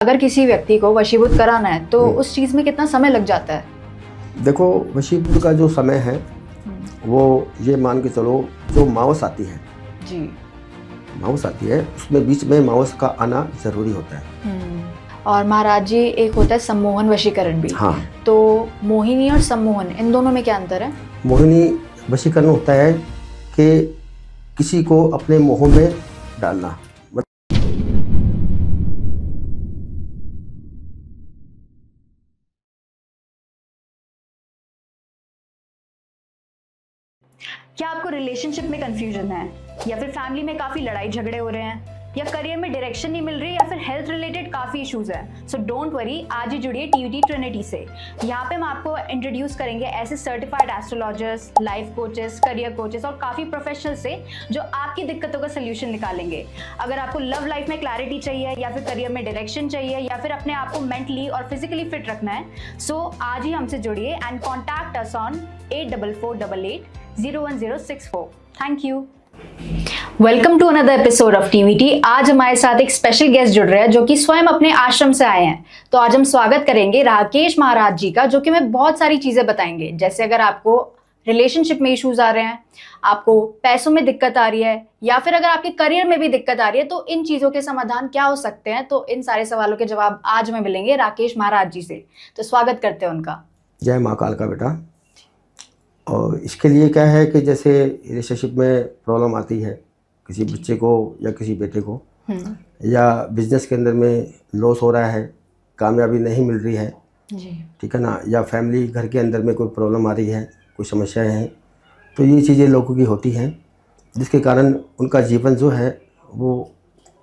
अगर किसी व्यक्ति को वशीभूत कराना है तो उस चीज़ में कितना समय लग जाता है? देखो, वशीभूत का जो समय है वो ये मान के चलो, जो मावस आती है जी। मावस आती है उसमें बीच में मावस का आना ज़रूरी होता है। और महाराज जी, एक होता है सम्मोहन वशीकरण भी। हाँ, तो मोहिनी और सम्मोहन, इन दोनों में क्या अंतर है? मोहिनी वशीकरण होता है कि किसी को अपने मोह में डालना। क्या आपको रिलेशनशिप में कंफ्यूजन है, या फिर फैमिली में काफी लड़ाई झगड़े हो रहे हैं, या करियर में डायरेक्शन नहीं मिल रही, या फिर हेल्थ रिलेटेड काफी इश्यूज है? सो डोंट वरी, आज ही जुड़िए टीवीटी ट्रिनिटी से। यहाँ पे हम आपको इंट्रोड्यूस करेंगे ऐसे certified astrologers, life coaches, career coaches और काफी प्रोफेशनल से जो आपकी दिक्कतों का सोल्यूशन निकालेंगे। अगर आपको लव लाइफ में क्लैरिटी चाहिए, या फिर करियर में डायरेक्शन चाहिए, या फिर अपने आप को मेंटली और फिजिकली फिट रखना है, सो आज ही हमसे जुड़िए and contact us on 8448801064। Thank you. Welcome to another episode of TVT. आज हमारे साथ एक स्पेशल गेस्ट जुड़ रहे हैं जो कि स्वयं अपने आश्रम से आए हैं। तो आज हम स्वागत करेंगे राकेश महाराज जी का, जो कि हमें बहुत सारी चीजें बताएंगे। जैसे अगर आपको रिलेशनशिप में इश्यूज आ रहे हैं, आपको पैसों में दिक्कत आ रही है, या फिर अगर आपके करियर में भी दिक्कत आ रही है, तो इन चीजों के समाधान क्या हो सकते हैं। तो इन सारे सवालों के जवाब आज हमें मिलेंगे राकेश महाराज जी से। तो स्वागत करते हैं उनका। जय माँ काल का बेटा। और इसके लिए क्या है कि जैसे रिलेशनशिप में प्रॉब्लम आती है किसी बच्चे को या किसी बेटे को, या बिजनेस के अंदर में लॉस हो रहा है, कामयाबी नहीं मिल रही है जी। ठीक है ना, या फैमिली घर के अंदर में कोई प्रॉब्लम आ रही है, कोई समस्याएं हैं, तो ये चीज़ें लोगों की होती हैं जिसके कारण उनका जीवन जो है वो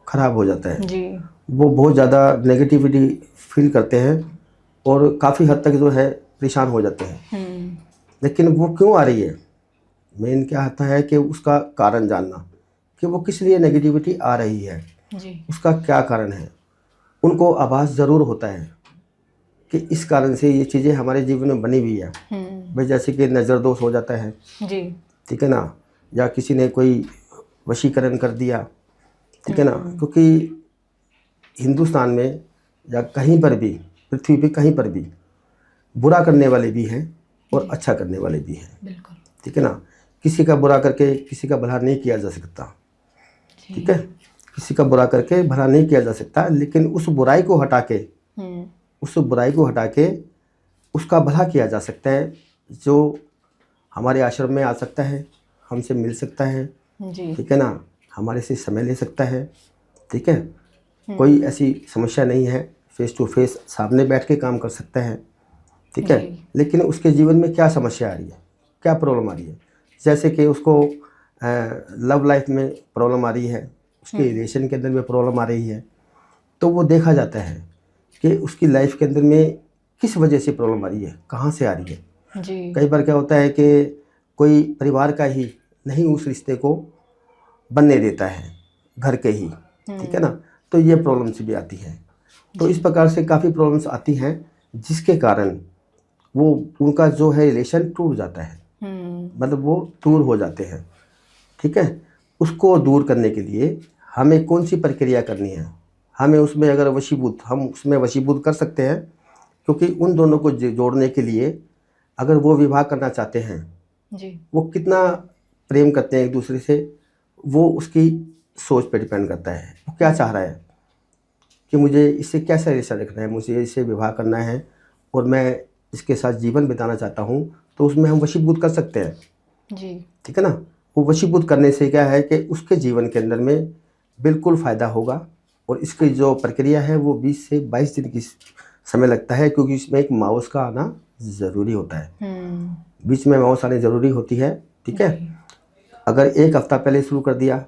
ख़राब हो जाता है जी। वो बहुत ज़्यादा नेगेटिविटी फील करते हैं और काफ़ी हद तक जो है परेशान हो जाते हैं। लेकिन वो क्यों आ रही है, मेन क्या आता है कि उसका कारण जानना कि वो किस लिए नेगेटिविटी आ रही है जी। उसका क्या कारण है। उनको आभास ज़रूर होता है कि इस कारण से ये चीज़ें हमारे जीवन में बनी हुई है। भाई जैसे कि नज़र दोष हो जाता है जी। ठीक है ना, या किसी ने कोई वशीकरण कर दिया ठीक है ना, क्योंकि हिंदुस्तान में या कहीं पर भी, पृथ्वी पे कहीं पर भी बुरा करने वाले भी हैं और अच्छा करने वाले भी हैं। बिल्कुल। ठीक है ना, किसी का बुरा करके किसी का भला नहीं किया जा सकता। ठीक है, किसी का बुरा करके भला नहीं किया जा सकता, लेकिन उस बुराई को हटा के उसका भला किया जा सकता है। जो हमारे आश्रम में आ सकता है, हमसे मिल सकता है ठीक है ना, हमारे से समय ले सकता है ठीक है, कोई ऐसी समस्या नहीं है, फेस टू फेस सामने बैठ के काम कर सकता है ठीक है। लेकिन उसके जीवन में क्या समस्या आ रही है, क्या प्रॉब्लम आ रही है, जैसे कि उसको लव लाइफ में प्रॉब्लम आ रही है, उसके रिलेशन के अंदर में प्रॉब्लम आ रही है, तो वो देखा जाता है कि उसकी लाइफ के अंदर में किस वजह से प्रॉब्लम आ रही है, कहाँ से आ रही है जी। कई बार क्या होता है कि कोई परिवार का ही नहीं उस रिश्ते को बनने देता है, घर के ही ठीक है ना, तो ये प्रॉब्लम्स भी आती हैं। तो इस प्रकार से काफ़ी प्रॉब्लम्स आती हैं जिसके कारण वो उनका जो है रिलेशन टूट जाता है, मतलब वो दूर हो जाते हैं ठीक है। उसको दूर करने के लिए हमें कौन सी प्रक्रिया करनी है, हमें उसमें अगर हम उसमें वशीभूत कर सकते हैं, क्योंकि उन दोनों को जोड़ने के लिए अगर वो विवाह करना चाहते हैं जी। वो कितना प्रेम करते हैं एक दूसरे से, वो उसकी सोच पर डिपेंड करता है। वो क्या चाह रहा है कि मुझे इससे कैसा रिश्ता रखना है, मुझे इससे विवाह करना है और मैं इसके साथ जीवन बिताना चाहता हूँ, तो उसमें हम वशीभूत कर सकते हैं जी। ठीक है ना। वो वशीभूत करने से क्या है कि उसके जीवन के अंदर में बिल्कुल फ़ायदा होगा। और इसकी जो प्रक्रिया है वो 20 से 22 दिन की समय लगता है, क्योंकि इसमें एक मावस का आना ज़रूरी होता है, बीच में मावस आने ज़रूरी होती है ठीक है। अगर एक हफ़्ता पहले शुरू कर दिया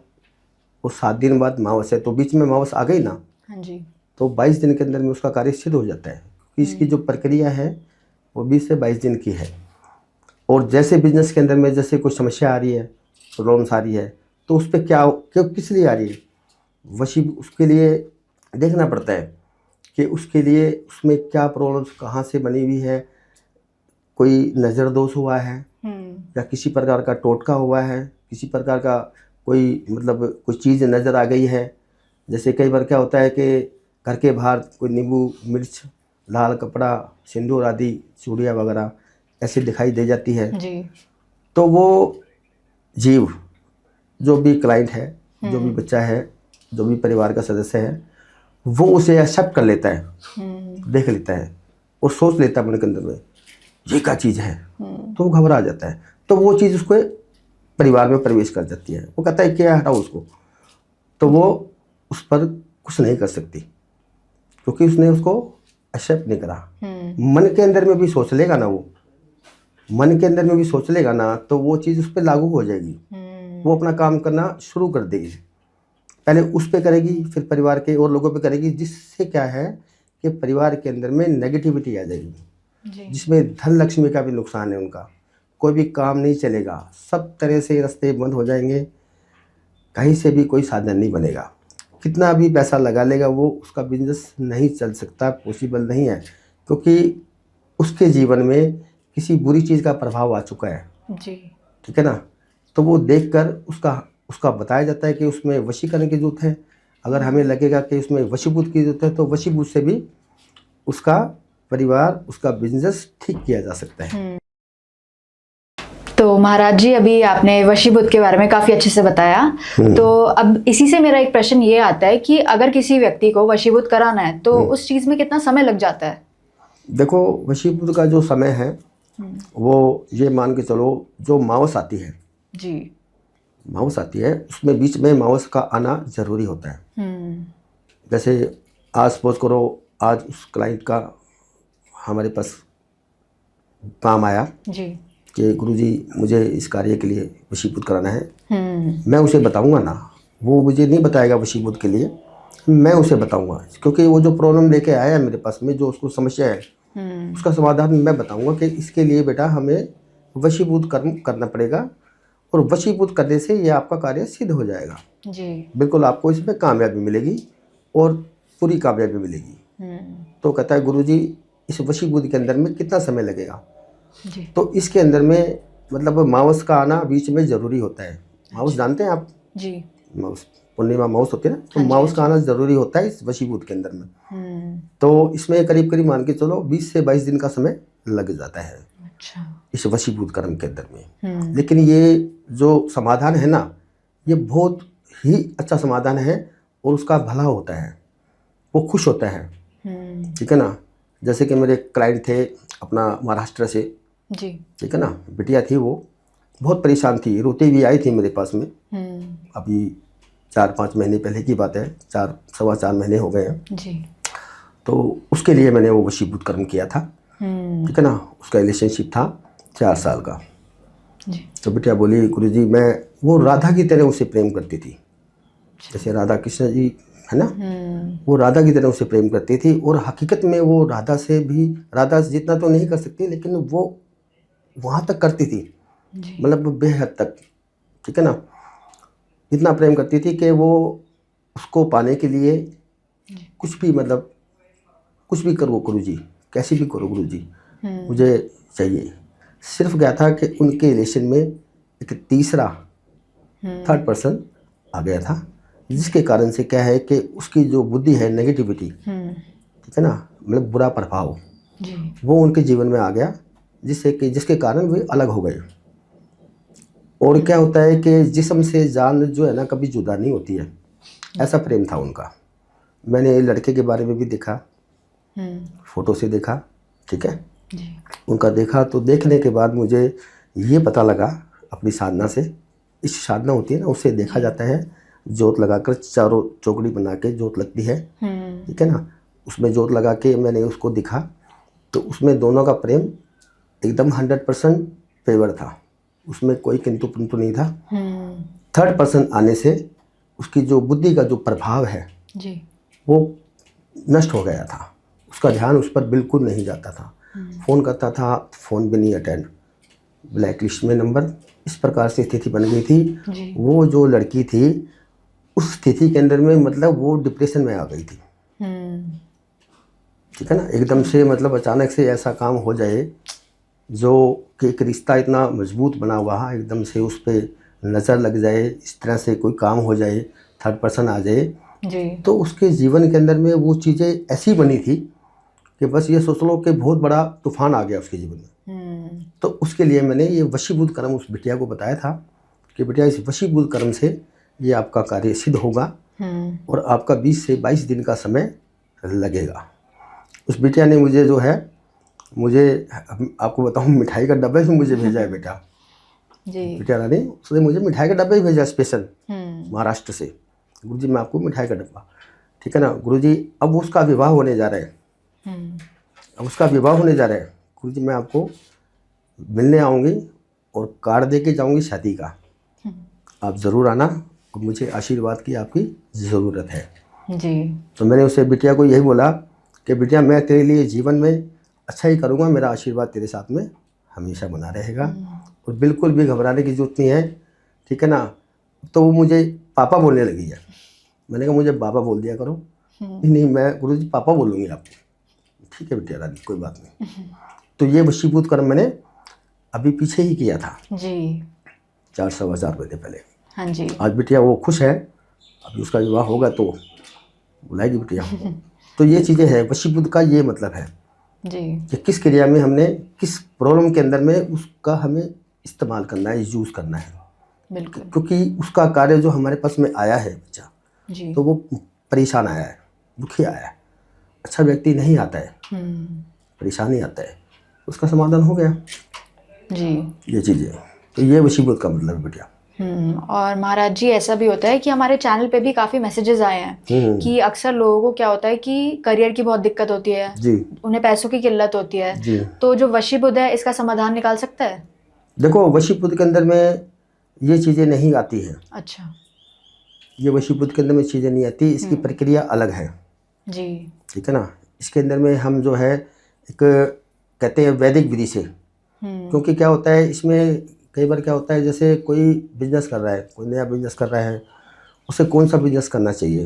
और 7 दिन बाद मावस है, तो बीच में मावस आ गई ना, हाँ जी, तो 22 दिन के अंदर में उसका कार्य सिद्ध हो जाता है, क्योंकि इसकी जो प्रक्रिया है वो 20 से 22 दिन की है। और जैसे बिजनेस के अंदर में जैसे कोई समस्या आ रही है, प्रॉब्लम्स आ रही है, तो उस पर क्यों किस लिए आ रही है, उसके लिए देखना पड़ता है कि उसके लिए उसमें क्या प्रॉब्लम्स कहाँ से बनी हुई है, कोई नज़र दोष हुआ है या किसी प्रकार का टोटका हुआ है, किसी प्रकार का कोई मतलब कोई चीज़ नज़र आ गई है। जैसे कई बार क्या होता है कि घर के बाहर कोई नींबू मिर्च, लाल कपड़ा, सिंदूर आदि, चूड़ियाँ वगैरह ऐसी दिखाई दे जाती है जी। तो वो जीव, जो भी क्लाइंट है, जो भी बच्चा है, जो भी परिवार का सदस्य है, वो उसे एक्सेप्ट कर लेता है, देख लेता है और सोच लेता है अपने के अंदर में ये क्या चीज़ है, तो वो घबरा जाता है। तो वो चीज़ उसको परिवार में प्रवेश कर जाती है। वो कहता है क्या हटाओ उसको, तो वो उस पर कुछ नहीं कर सकती क्योंकि उसने उसको एक्सेप्ट नहीं करा। मन के अंदर में भी सोच लेगा ना, वो मन के अंदर में भी सोच लेगा ना, तो वो चीज़ उस पर लागू हो जाएगी। वो अपना काम करना शुरू कर देगी। पहले उस पे करेगी, फिर परिवार के और लोगों पे करेगी, जिससे क्या है कि परिवार के अंदर में नेगेटिविटी आ जाएगी, जिसमें धन लक्ष्मी का भी नुकसान है। उनका कोई भी काम नहीं चलेगा, सब तरह से रास्ते बंद हो जाएंगे, कहीं से भी कोई साधन नहीं बनेगा। कितना भी पैसा लगा लेगा वो, उसका बिजनेस नहीं चल सकता, पॉसिबल नहीं है, क्योंकि उसके जीवन में किसी बुरी चीज़ का प्रभाव आ चुका है जी। ठीक है ना। तो वो देखकर उसका बताया जाता है कि उसमें वशीकरण की जरूरत है। अगर हमें लगेगा कि उसमें वशीभूत की जरूरत है तो वशीभूत से भी उसका परिवार, उसका बिजनेस ठीक किया जा सकता है। तो महाराज जी, अभी आपने वशीभूत के बारे में काफी अच्छे से बताया। तो अब इसी से मेरा एक प्रश्न ये आता है कि अगर किसी व्यक्ति को वशीभूत कराना है तो उस चीज में कितना समय लग जाता है? देखो, वशीभूत का जो समय है वो ये मान के चलो, जो मावस आती है जी, मावस आती है, उसमें बीच में मावस का आना जरूरी होता है। जैसे आज सपोज करो, आज उस क्लाइंट का हमारे पास काम आया जी कि गुरुजी मुझे इस कार्य के लिए वशीभूत कराना है। मैं उसे बताऊंगा ना, वो मुझे नहीं बताएगा वशीभूत के लिए, मैं उसे बताऊंगा, क्योंकि वो जो प्रॉब्लम लेके आया है मेरे पास में, जो उसको समस्या है, उसका समाधान मैं बताऊंगा कि इसके लिए बेटा हमें वशीभूत कर्म करना पड़ेगा, और वशीभूत करने से ये आपका कार्य सिद्ध हो जाएगा जी। बिल्कुल आपको इसमें कामयाबी मिलेगी और पूरी कामयाबी मिलेगी। तो कहता है गुरुजी इस वशीभूत के अंदर में कितना समय लगेगा जी। तो इसके अंदर में मतलब मावस का आना बीच में जरूरी होता है। मावस जानते हैं आप जी? मावस, पूर्णिमा मावस होती है ना, तो मावस का आना जरूरी होता है इस वशीभूत के अंदर में। तो इसमें करीब करीब मान के चलो 20 से 22 दिन का समय लग जाता है। अच्छा। इस वशीभूत कर्म के अंदर में। लेकिन ये जो समाधान है ना, ये बहुत ही अच्छा समाधान है और उसका भला होता है, वो खुश होता है। ठीक है ना। जैसे कि मेरे क्लाइंट थे अपना महाराष्ट्र से जी, ठीक है ना, बिटिया थी, वो बहुत परेशान थी, रोती भी आई थी मेरे पास में। अभी 4-5 महीने पहले की बात है, 4-4.25 महीने हो गए हैं जी। तो उसके लिए मैंने वो वशीभूत कर्म किया था। ठीक है ना। उसका रिलेशनशिप था 4 साल का जी। तो बिटिया बोली गुरुजी मैं, वो राधा की तरह उसे प्रेम करती थी, जैसे राधा कृष्ण जी है ना, वो राधा की तरह उसे प्रेम करती थी। और हकीकत में वो राधा से जितना तो नहीं कर सकती, लेकिन वो वहाँ तक करती थी, मतलब बेहद तक। ठीक है ना। इतना प्रेम करती थी कि वो उसको पाने के लिए कुछ भी, मतलब कुछ भी करो गुरुजी, कैसी भी करो गुरुजी, मुझे चाहिए। सिर्फ क्या था कि उनके रिलेशन में एक तीसरा थर्ड पर्सन आ गया था, जिसके कारण से क्या है कि उसकी जो बुद्धि है, नेगेटिविटी, ठीक है ना, मतलब बुरा प्रभाव जी, वो उनके जीवन में आ गया, जिसके कारण वे अलग हो गए। और क्या होता है कि जिस्म से जान जो है ना कभी जुदा नहीं होती है, ऐसा प्रेम था उनका। मैंने लड़के के बारे में भी देखा, फोटो से देखा, ठीक है जी। उनका देखा, तो देखने के बाद मुझे ये पता लगा अपनी साधना से, इस साधना होती है ना, उससे देखा जाता है, जोत लगाकर चारों चौकड़ी बना के जोत लगती है, ठीक है ना, उसमें जोत लगा के मैंने उसको दिखा, तो उसमें दोनों का प्रेम एकदम 100% फेवर था, उसमें कोई किंतु परंतु नहीं था। थर्ड पर्सन आने से उसकी जो बुद्धि का जो प्रभाव है जी, वो नष्ट हो गया था, उसका ध्यान उस पर बिल्कुल नहीं जाता था, फ़ोन करता था, फ़ोन भी नहीं अटेंड, ब्लैक लिस्ट में नंबर, इस प्रकार से स्थिति बन गई थी। वो जो लड़की थी उस स्थिति के अंदर में, मतलब वो डिप्रेशन में आ गई थी। ठीक है ना। एकदम से मतलब अचानक से ऐसा काम हो जाए, जो कि एक रिश्ता इतना मजबूत बना हुआ है, एकदम से उस पर नज़र लग जाए, इस तरह से कोई काम हो जाए, थर्ड पर्सन आ जाए, जी। तो उसके जीवन के अंदर में वो चीज़ें ऐसी बनी थी कि बस ये सोच लो कि बहुत बड़ा तूफान आ गया उसके जीवन में। तो उसके लिए मैंने ये वशीभूत कर्म उस बिटिया को बताया था कि बेटिया इस वशीभूत कर्म से ये आपका कार्य सिद्ध होगा और आपका 20 से 22 दिन का समय लगेगा। उस बिटिया ने मुझे जो है, मुझे आपको बताऊं, मिठाई का डब्बा भी मुझे भेजा है बेटा जी। बिटिया रानी, उसने मुझे मिठाई का डब्बा ही भेजा स्पेशल महाराष्ट्र से। गुरुजी मैं आपको मिठाई का डब्बा, ठीक है ना गुरुजी। अब उसका विवाह होने जा रहा है, अब उसका विवाह होने जा रहा है। गुरुजी मैं आपको मिलने आऊँगी और कार्ड दे के जाऊँगी शादी का, आप ज़रूर आना और मुझे आशीर्वाद की आपकी ज़रूरत है जी। तो मैंने उसे बिटिया को यही बोला कि बिटिया मैं तेरे लिए जीवन में अच्छा ही करूँगा, मेरा आशीर्वाद तेरे साथ में हमेशा बना रहेगा और बिल्कुल भी घबराने की जरूरत नहीं है, ठीक है ना। तो वो मुझे पापा बोलने लगी है। मैंने कहा मुझे बाबा बोल दिया करो। नहीं मैं गुरुजी पापा बोलूँगी आपको। ठीक है बिटिया रानी कोई बात नहीं। तो ये वशीभूत कर्म मैंने अभी पीछे ही किया था जी, 400-1000 रुपये पहले। हाँ जी। आज बिटिया वो खुश है, अभी उसका विवाह होगा तो बुलाएगी बिटिया। तो ये चीज़ें हैं, वशीभूत का ये मतलब है जी कि किस क्रिया में हमने किस प्रॉब्लम के अंदर में उसका हमें इस्तेमाल करना है, यूज़ करना है। बिल्कुल। क्योंकि उसका कार्य जो हमारे पास में आया है बच्चा जी, तो वो परेशान आया है, दुखी आया है, अच्छा व्यक्ति नहीं आता है, परेशानी आता है, उसका समाधान हो गया जी। ये चीज़ें, तो ये वशीभूत का मतलब है बेटिया। और महाराज जी ऐसा भी होता है कि हमारे चैनल पे भी काफ़ी मैसेजेस आए हैं कि अक्सर लोगों को क्या होता है कि करियर की बहुत दिक्कत होती है जी, उन्हें पैसों की किल्लत होती है जी। तो जो वशीभूत है इसका समाधान निकाल सकता है? देखो वशीभूत के अंदर में ये चीज़ें नहीं आती हैं। अच्छा, ये वशीभूत के अंदर में चीज़ें नहीं आती, इसकी प्रक्रिया अलग है जी, ठीक है ना। इसके अंदर में हम जो है एक कहते हैं वैदिक विधि से, क्योंकि क्या होता है इसमें कई बार क्या होता है जैसे कोई बिजनेस कर रहा है, कोई नया बिजनेस कर रहा है, उसे कौन सा बिजनेस करना चाहिए,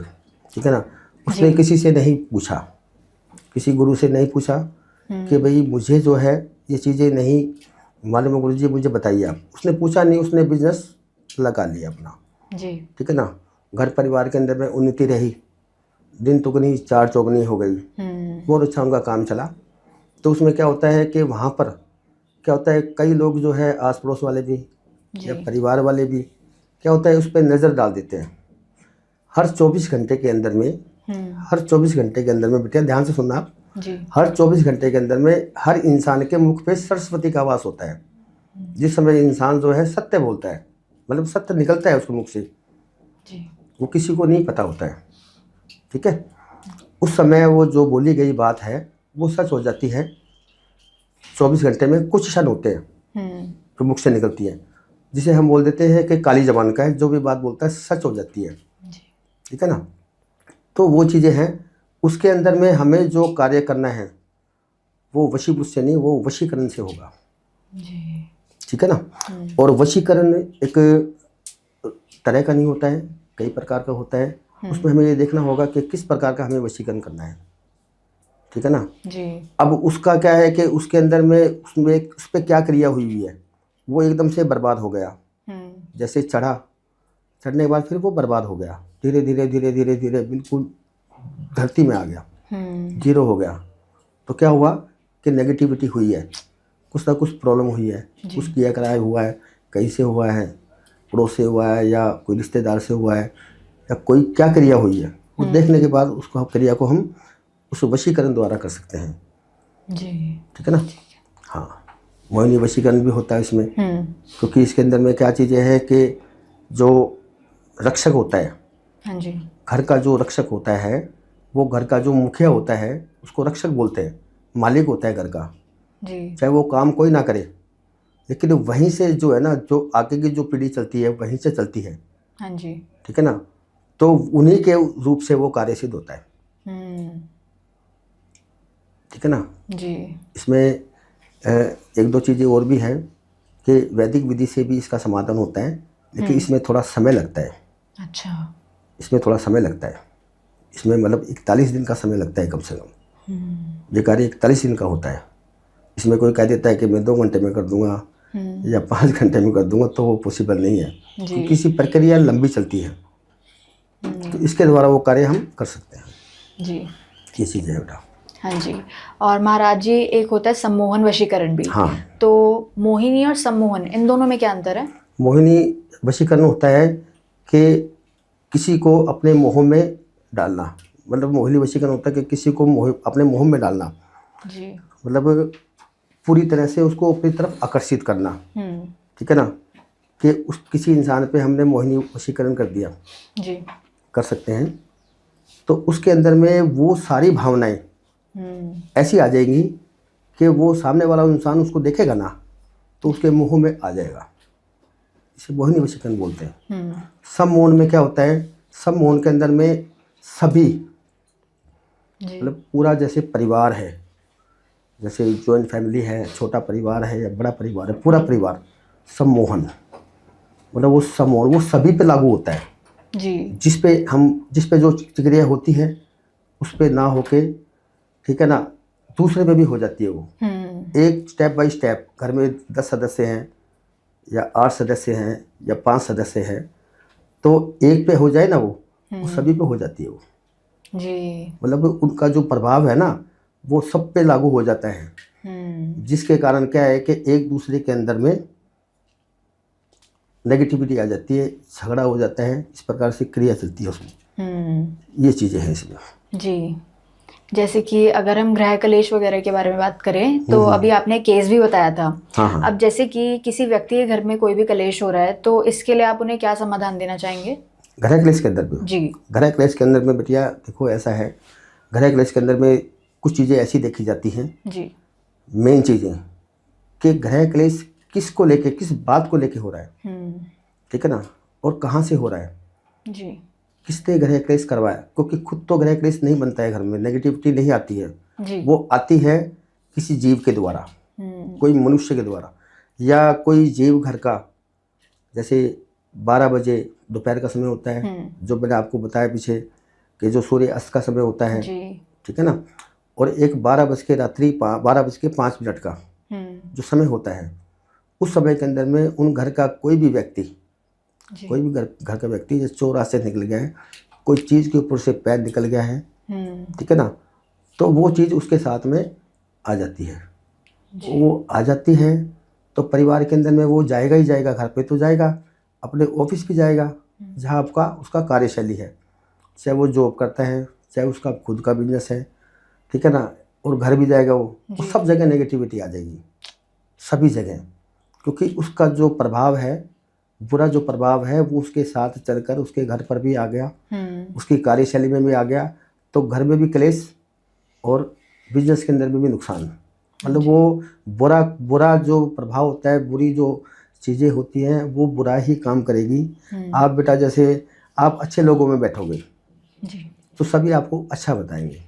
ठीक है ना। उसने किसी से नहीं पूछा, किसी गुरु से नहीं पूछा कि भाई मुझे जो है ये चीज़ें नहीं मालूम है गुरुजी मुझे बताइए आप। उसने पूछा नहीं, उसने बिजनेस लगा लिया अपना जी, ठीक है ना। घर परिवार के अंदर में उन्नति रही, दिन दुगनी चार चौगनी हो गई, बहुत अच्छा उनका काम चला। तो उसमें क्या होता है कि वहाँ पर क्या होता है कई लोग जो है आस पड़ोस वाले भी या परिवार वाले भी क्या होता है उस पर नज़र डाल देते हैं। हर 24 घंटे के अंदर में, हर 24 घंटे के अंदर में बेटा ध्यान से सुनना आप जी, हर 24 घंटे के अंदर में हर इंसान के मुख पे सरस्वती का वास होता है। जिस समय इंसान जो है सत्य बोलता है, मतलब सत्य निकलता है उसके मुख से जी, वो किसी को नहीं पता होता है, ठीक है। उस समय वो जो बोली गई बात है वो सच हो जाती है। 24 घंटे में कुछ क्षण होते हैं जो मुख से निकलती है, जिसे हम बोल देते हैं कि काली जबान का है, जो भी बात बोलता है सच हो जाती है, ठीक है ना। तो वो चीज़ें हैं, उसके अंदर में हमें जो कार्य करना है वो वशीभूत से नहीं, वो वशीकरण से होगा जी, ठीक है ना। और वशीकरण एक तरह का नहीं होता है, कई प्रकार का होता है। उसमें हमें ये देखना होगा कि किस प्रकार का हमें वशीकरण करना है, ठीक है ना जी। अब उसका क्या है कि उसके अंदर में उसमें उस पर क्या क्रिया हुई है, वो एकदम से बर्बाद हो गया। जैसे चढ़ने के बाद फिर वो बर्बाद हो गया, धीरे धीरे धीरे धीरे धीरे बिल्कुल धरती में आ गया, जीरो हो गया। तो क्या हुआ कि नेगेटिविटी हुई है, कुछ ना कुछ प्रॉब्लम हुई है, कुछ किया कराया हुआ है, कहीं से हुआ है, पड़ोस से हुआ है या कोई रिश्तेदार से हुआ है या कोई क्या क्रिया हुई है, वो देखने के बाद उसको क्रिया को हम उस वशीकरण द्वारा कर सकते हैं जी, ठीक है ना। हाँ, मोहिनी वशीकरण भी होता है इसमें, क्योंकि इसके अंदर में क्या चीज़ें हैं कि जो रक्षक होता है, हाँ जी, घर का जो रक्षक होता है, वो घर का जो मुखिया होता है उसको रक्षक बोलते हैं, मालिक होता है घर का जी, चाहे वो काम कोई ना करे, लेकिन वहीं से जो है ना, जो आगे की जो पीढ़ी चलती है वहीं से चलती है, हाँ जी, ठीक है ना। तो उन्हीं के रूप से वो कार्य सिद्ध होता है, ठीक है ना जी। इसमें एक दो चीज़ें और भी हैं कि वैदिक विधि से भी इसका समाधान होता है, लेकिन इसमें थोड़ा समय लगता है। अच्छा, इसमें थोड़ा समय लगता है, इसमें मतलब 41 दिन का समय लगता है कम से कम। ये कार्य 41 दिन का होता है। इसमें कोई कह देता है कि मैं 2 घंटे में कर दूंगा या 5 घंटे में कर दूंगा, तो वो पॉसिबल नहीं है, क्योंकि इसी प्रक्रिया लंबी चलती है, तो इसके द्वारा वो कार्य हम कर सकते हैं। जी, ये चीज़ है बेटा। हाँ जी। और महाराज जी, एक होता है सम्मोहन वशीकरण भी। हाँ। तो मोहिनी और सम्मोहन, इन दोनों में क्या अंतर है? मोहिनी वशीकरण होता है कि किसी को अपने मोह में डालना, मतलब मोहिनी वशीकरण होता है कि किसी को अपने मोह में डालना जी। मतलब पूरी तरह से उसको अपनी तरफ आकर्षित करना। ठीक है ना, कि उस किसी इंसान पे हमने मोहिनी वशीकरण कर दिया जी, कर सकते हैं, तो उसके अंदर में वो सारी भावनाएं ऐसी आ जाएंगी कि वो सामने वाला इंसान उसको देखेगा ना तो उसके मुंह में आ जाएगा। इसे मोहिनी वशीकरण बोलते हैं। सम्मोहन में क्या होता है, सम्मोहन के अंदर में सभी मतलब पूरा जैसे परिवार है, जैसे जॉइंट फैमिली है, छोटा परिवार है या बड़ा परिवार है, पूरा परिवार सम्मोहन मतलब वो सम्मोहन वो सभी पे लागू होता है जी। जिस पे जो प्रतिक्रिया होती है उस पे ना होके, ठीक है ना, दूसरे पे भी हो जाती है वो। एक स्टेप बाय स्टेप घर में 10 सदस्य हैं या 8 सदस्य हैं या 5 सदस्य हैं, तो एक पे हो जाए ना वो सभी पे हो जाती है वो जी। मतलब उनका जो प्रभाव है ना वो सब पे लागू हो जाता है, जिसके कारण क्या है कि एक दूसरे के अंदर में नेगेटिविटी आ जाती है, झगड़ा हो जाता है, इस प्रकार से क्रिया चलती है उसमें। ये चीज़ें हैं इसमें। जी, जैसे कि अगर हम गृह कलेश वगैरह के बारे में बात करें तो अभी आपने केस भी बताया था। हाँ। अब जैसे कि किसी व्यक्ति के घर में कोई भी कलेश हो रहा है तो इसके लिए आप उन्हें क्या समाधान देना चाहेंगे? गृह क्लेश के अंदर में जी। गृह क्लेश के अंदर में बेटिया देखो ऐसा है, गृह क्लेश के अंदर में कुछ चीज़ें ऐसी देखी जाती हैं जी। मेन चीज़ें कि गृह क्लेश किसको लेके, किस बात को लेके हो रहा है, ठीक है ना, और कहाँ से हो रहा है जी। किसने गृह क्लेश करवाया, क्योंकि खुद तो गृह क्लेश नहीं बनता है, घर में नेगेटिविटी नहीं आती है जी। वो आती है किसी जीव के द्वारा, कोई मनुष्य के द्वारा या कोई जीव घर का, जैसे 12 बजे दोपहर का समय होता है जो मैंने आपको बताया पीछे कि जो सूर्य अस्त का समय होता है, ठीक है ना, और एक 12 बज के रात्रि 12:05 का जो समय होता है, उस समय के अंदर में उन घर का कोई भी व्यक्ति, कोई भी घर का व्यक्ति जैसे चौराहे से निकल गया है, कोई चीज़ के ऊपर से पैर निकल गया है, ठीक है ना, तो वो चीज़ उसके साथ में आ जाती है। वो आ जाती है तो परिवार के अंदर में वो जाएगा ही जाएगा, घर पे तो जाएगा, अपने ऑफिस भी जाएगा जहाँ आपका उसका कार्यशैली है, चाहे वो जॉब करता है चाहे उसका खुद का बिजनेस है, ठीक है ना, और घर भी जाएगा वो सब जगह नेगेटिविटी आ जाएगी, सभी जगह, क्योंकि उसका जो प्रभाव है, बुरा जो प्रभाव है वो उसके साथ चलकर उसके घर पर भी आ गया, उसकी कार्यशैली में भी आ गया, तो घर में भी क्लेश और बिजनेस के अंदर में भी नुकसान। मतलब वो बुरा जो प्रभाव होता है, बुरी जो चीज़ें होती हैं वो बुरा ही काम करेगी। आप बेटा जैसे आप अच्छे लोगों में बैठोगे जी। तो सभी आपको अच्छा बताएंगे,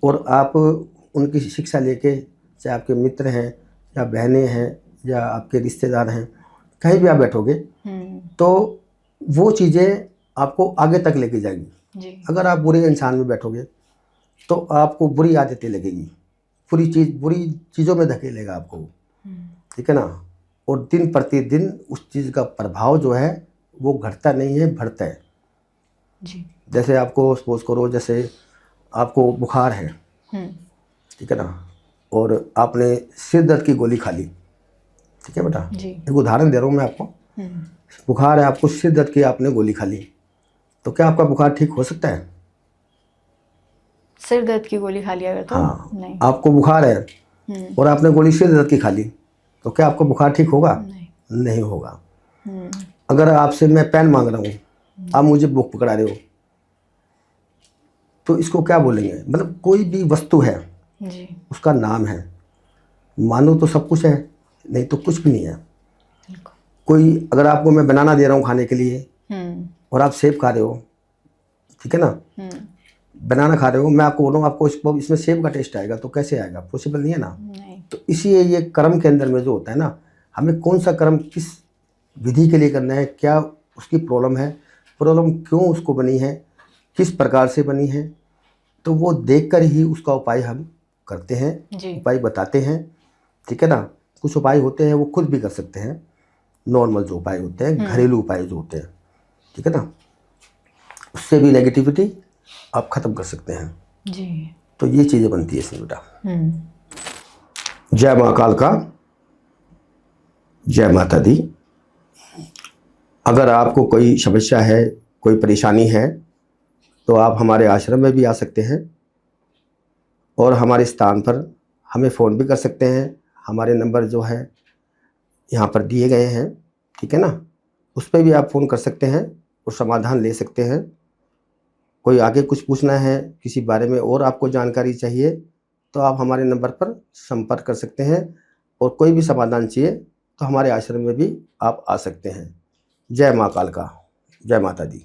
और आप उनकी शिक्षा लेके, चाहे आपके मित्र हैं या बहनें हैं या आपके रिश्तेदार हैं, कहीं भी आप बैठोगे तो वो चीज़ें आपको आगे तक लेके जाएंगी। अगर आप बुरे इंसान में बैठोगे तो आपको बुरी आदतें लगेगी, बुरी चीज़ों में धकेलेगा आपको, ठीक है ना, और दिन प्रतिदिन उस चीज़ का प्रभाव जो है वो घटता नहीं है, बढ़ता है जी। जैसे आपको सपोज करो, जैसे आपको बुखार है, ठीक है ना, और आपने सिर दर्द की गोली खा ली, ठीक है बेटा, एक उदाहरण दे रहा हूँ मैं आपको, बुखार है, आपको सिर दर्द की आपने गोली खा ली, तो क्या आपका बुखार ठीक हो सकता है? सिर दर्द की गोली खा लिया अगर तो हाँ, नहीं। आपको बुखार है और आपने गोली सिर दर्द की खा ली, तो क्या आपका बुखार ठीक होगा? नहीं होगा। अगर आपसे मैं पेन मांग रहा हूँ, आप मुझे बुक पकड़ा रहे हो, तो इसको क्या बोलेंगे? मतलब कोई भी वस्तु है जी। उसका नाम है, मानो तो सब कुछ है, नहीं तो कुछ भी नहीं है। कोई अगर आपको मैं बनाना दे रहा हूँ खाने के लिए और आप सेब खा रहे हो, ठीक है ना, बनाना खा रहे हो, मैं आपको बोलूँ आपको इसमें सेब का टेस्ट आएगा, तो कैसे आएगा? पॉसिबल नहीं है ना। नहीं। तो इसीलिए ये कर्म के अंदर में जो होता है ना, हमें कौन सा कर्म किस विधि के लिए करना है, क्या उसकी प्रॉब्लम है, प्रॉब्लम क्यों उसको बनी है, किस प्रकार से बनी है, तो वो देखकर ही उसका उपाय हम करते हैं, उपाय बताते हैं, ठीक है ना। कुछ उपाय होते हैं वो खुद भी कर सकते हैं, नॉर्मल जो उपाय होते हैं, घरेलू उपाय जो होते हैं, ठीक है ना। उससे भी नेगेटिविटी आप ख़त्म कर सकते हैं जी। तो ये चीज़ें बनती है इसमें बेटा। जय माँ काल का, जय माता दी। अगर आपको कोई समस्या है, कोई परेशानी है, तो आप हमारे आश्रम में भी आ सकते हैं और हमारे स्थान पर हमें फ़ोन भी कर सकते हैं। हमारे नंबर जो है यहाँ पर दिए गए हैं, ठीक है ना, उस पर भी आप फ़ोन कर सकते हैं और समाधान ले सकते हैं। कोई आगे कुछ पूछना है, किसी बारे में और आपको जानकारी चाहिए, तो आप हमारे नंबर पर संपर्क कर सकते हैं और कोई भी समाधान चाहिए तो हमारे आश्रम में भी आप आ सकते हैं। जय माँ काल का, जय माता दी।